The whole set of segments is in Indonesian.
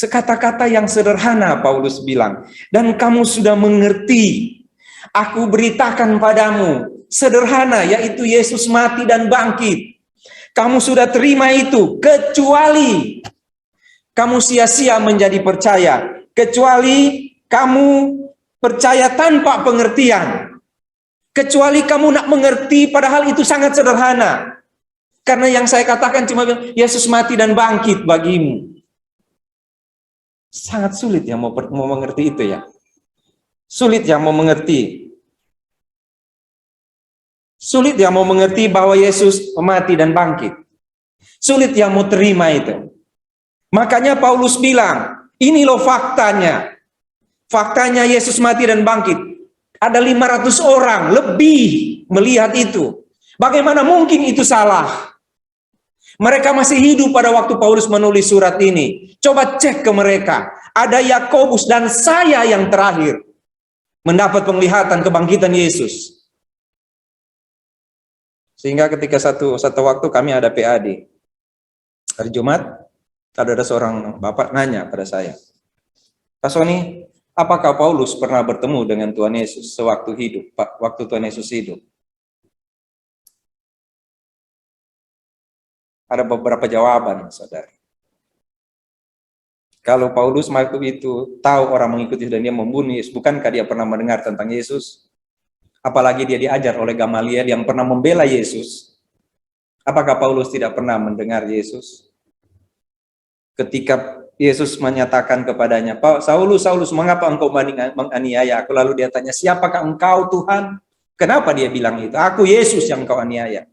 Kata-kata yang sederhana Paulus bilang, dan kamu sudah mengerti. Aku beritakan padamu, sederhana, yaitu Yesus mati dan bangkit. Kamu sudah terima itu, kecuali kamu sia-sia menjadi percaya, kecuali kamu percaya tanpa pengertian, kecuali kamu nak mengerti, padahal itu sangat sederhana. Karena yang saya katakan cuma bilang, Yesus mati dan bangkit bagimu. Sangat sulit yang mau mengerti itu ya. Sulit yang mau mengerti. Sulit yang mau mengerti bahwa Yesus mati dan bangkit. Sulit yang mau terima itu. Makanya Paulus bilang, ini loh faktanya. Faktanya Yesus mati dan bangkit. Ada 500 orang lebih melihat itu. Bagaimana mungkin itu salah? Mereka masih hidup pada waktu Paulus menulis surat ini. Coba cek ke mereka. Ada Yakobus dan saya yang terakhir mendapat penglihatan kebangkitan Yesus. Sehingga ketika satu waktu kami ada PAD. Hari Jumat, ada seorang bapak nanya pada saya, Pak Sony, apakah Paulus pernah bertemu dengan Tuhan Yesus sewaktu hidup, Pak, waktu Tuhan Yesus hidup? Ada beberapa jawaban, saudara. Kalau Paulus waktu itu tahu orang mengikuti dan dia membunuh Yesus, bukankah dia pernah mendengar tentang Yesus? Apalagi dia diajar oleh Gamaliel yang pernah membela Yesus. Apakah Paulus tidak pernah mendengar Yesus? Ketika Yesus menyatakan kepadanya, Saulus, Saulus, mengapa engkau menganiaya aku? Lalu dia tanya, siapakah engkau Tuhan? Kenapa dia bilang itu? Aku Yesus yang engkau aniaya.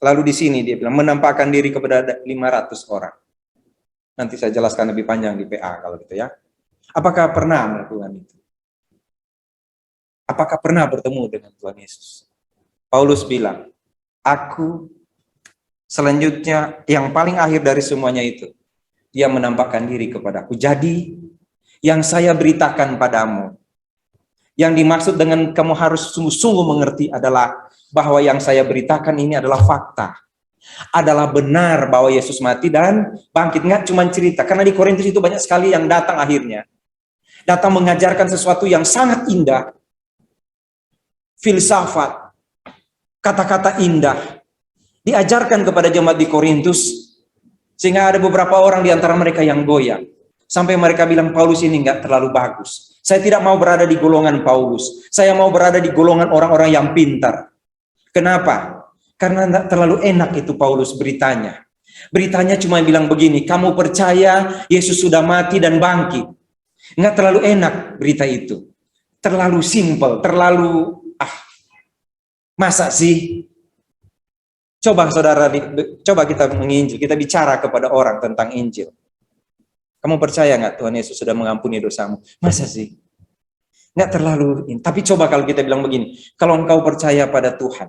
Lalu di sini dia bilang, menampakkan diri kepada 500 orang. Nanti saya jelaskan lebih panjang di PA kalau gitu ya. Apakah pernah melakukan itu? Apakah pernah bertemu dengan Tuhan Yesus? Paulus bilang, aku selanjutnya yang paling akhir dari semuanya itu, dia menampakkan diri kepadaku. Jadi, yang saya beritakan padamu, yang dimaksud dengan kamu harus sungguh-sungguh mengerti adalah bahwa yang saya beritakan ini adalah fakta. Adalah benar bahwa Yesus mati dan bangkit. Nggak cuma cerita. Karena di Korintus itu banyak sekali yang datang akhirnya. Datang mengajarkan sesuatu yang sangat indah. Filsafat. Kata-kata indah. Diajarkan kepada jemaat di Korintus. Sehingga ada beberapa orang di antara mereka yang goyah. Sampai mereka bilang Paulus ini nggak terlalu bagus. Saya tidak mau berada di golongan Paulus. Saya mau berada di golongan orang-orang yang pintar. Kenapa? Karena tidak terlalu enak itu Paulus beritanya. Beritanya cuma bilang begini, kamu percaya Yesus sudah mati dan bangkit. Nggak terlalu enak berita itu. Terlalu simpel, terlalu, masa sih? Coba saudara, coba kita menginjil, kita bicara kepada orang tentang Injil. Kamu percaya nggak Tuhan Yesus sudah mengampuni dosamu? Masa sih? Nggak terlalu, tapi coba kalau kita bilang begini, kalau engkau percaya pada Tuhan,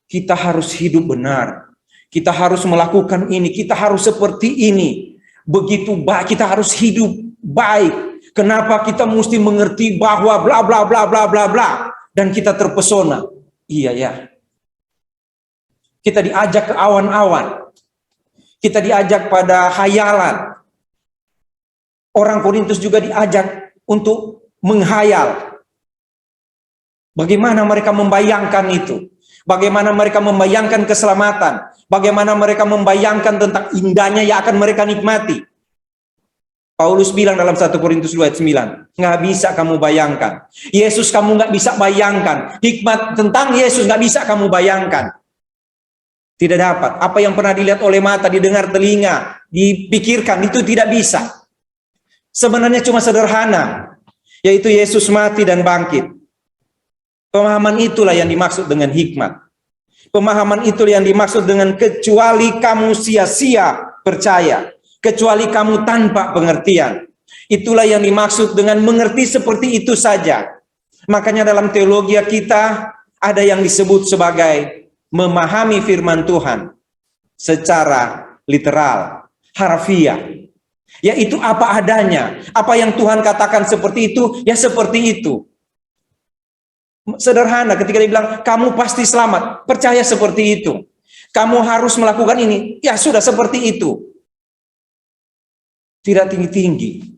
kita harus hidup benar. Kita harus melakukan ini. Kita harus seperti ini. Begitu baik. Kita harus hidup baik. Kenapa kita mesti mengerti bahwa bla bla bla bla bla bla. Dan kita terpesona. Iya ya. Kita diajak ke awan-awan. Kita diajak pada hayalan. Orang Korintus juga diajak untuk menghayal. Bagaimana mereka membayangkan itu? Bagaimana mereka membayangkan keselamatan. Bagaimana mereka membayangkan tentang indahnya yang akan mereka nikmati. Paulus bilang dalam 1 Korintus 2 ayat 9. Nggak bisa kamu bayangkan. Yesus kamu nggak bisa bayangkan. Hikmat tentang Yesus nggak bisa kamu bayangkan. Tidak dapat. Apa yang pernah dilihat oleh mata, didengar telinga, dipikirkan, itu tidak bisa. Sebenarnya cuma sederhana. Yaitu Yesus mati dan bangkit. Pemahaman itulah yang dimaksud dengan hikmat. Pemahaman itulah yang dimaksud dengan kecuali kamu sia-sia percaya. Kecuali kamu tanpa pengertian. Itulah yang dimaksud dengan mengerti seperti itu saja. Makanya dalam teologi kita ada yang disebut sebagai memahami firman Tuhan secara literal, harfiah. Yaitu apa adanya. Apa yang Tuhan katakan seperti itu, ya seperti itu. Sederhana ketika dia bilang, kamu pasti selamat. Percaya seperti itu. Kamu harus melakukan ini. Ya sudah seperti itu. tidak tinggi-tinggi.